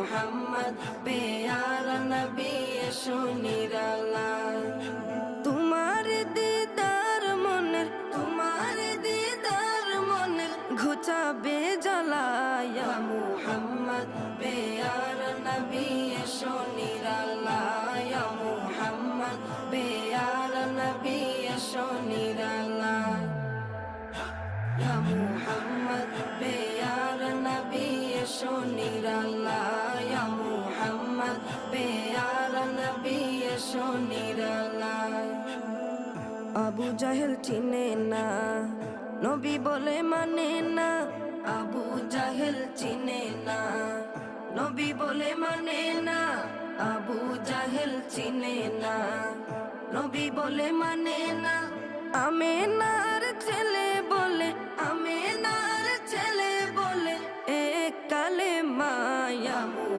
মুহাম্মদ পেয়ারা নবী এসো নিরালায়। তোমার দিদার মনের, তোমার দিদার মনের ঘুচাবে জ্বালায়। ইয়া মুহাম্মদ পেয়ারা নবী এসো নিরালায়। ইয়া মুহাম্মদ পেয়ারা নবী এসো নিরালায়। ইয়া মুহাম্মদ পেয়ারা নবী এসো নিরালায়। ইয়া মুহাম্মদ পেয়ারা নবী এসো নিরালায়। আবু জাহেল চিনে না, নবী বলে মানে না। আবু জাহেল চিনে না, নবী বলে মানে না। আবু জাহেল চিনে না, নবী বলে মানে না। আমেনার ছেলে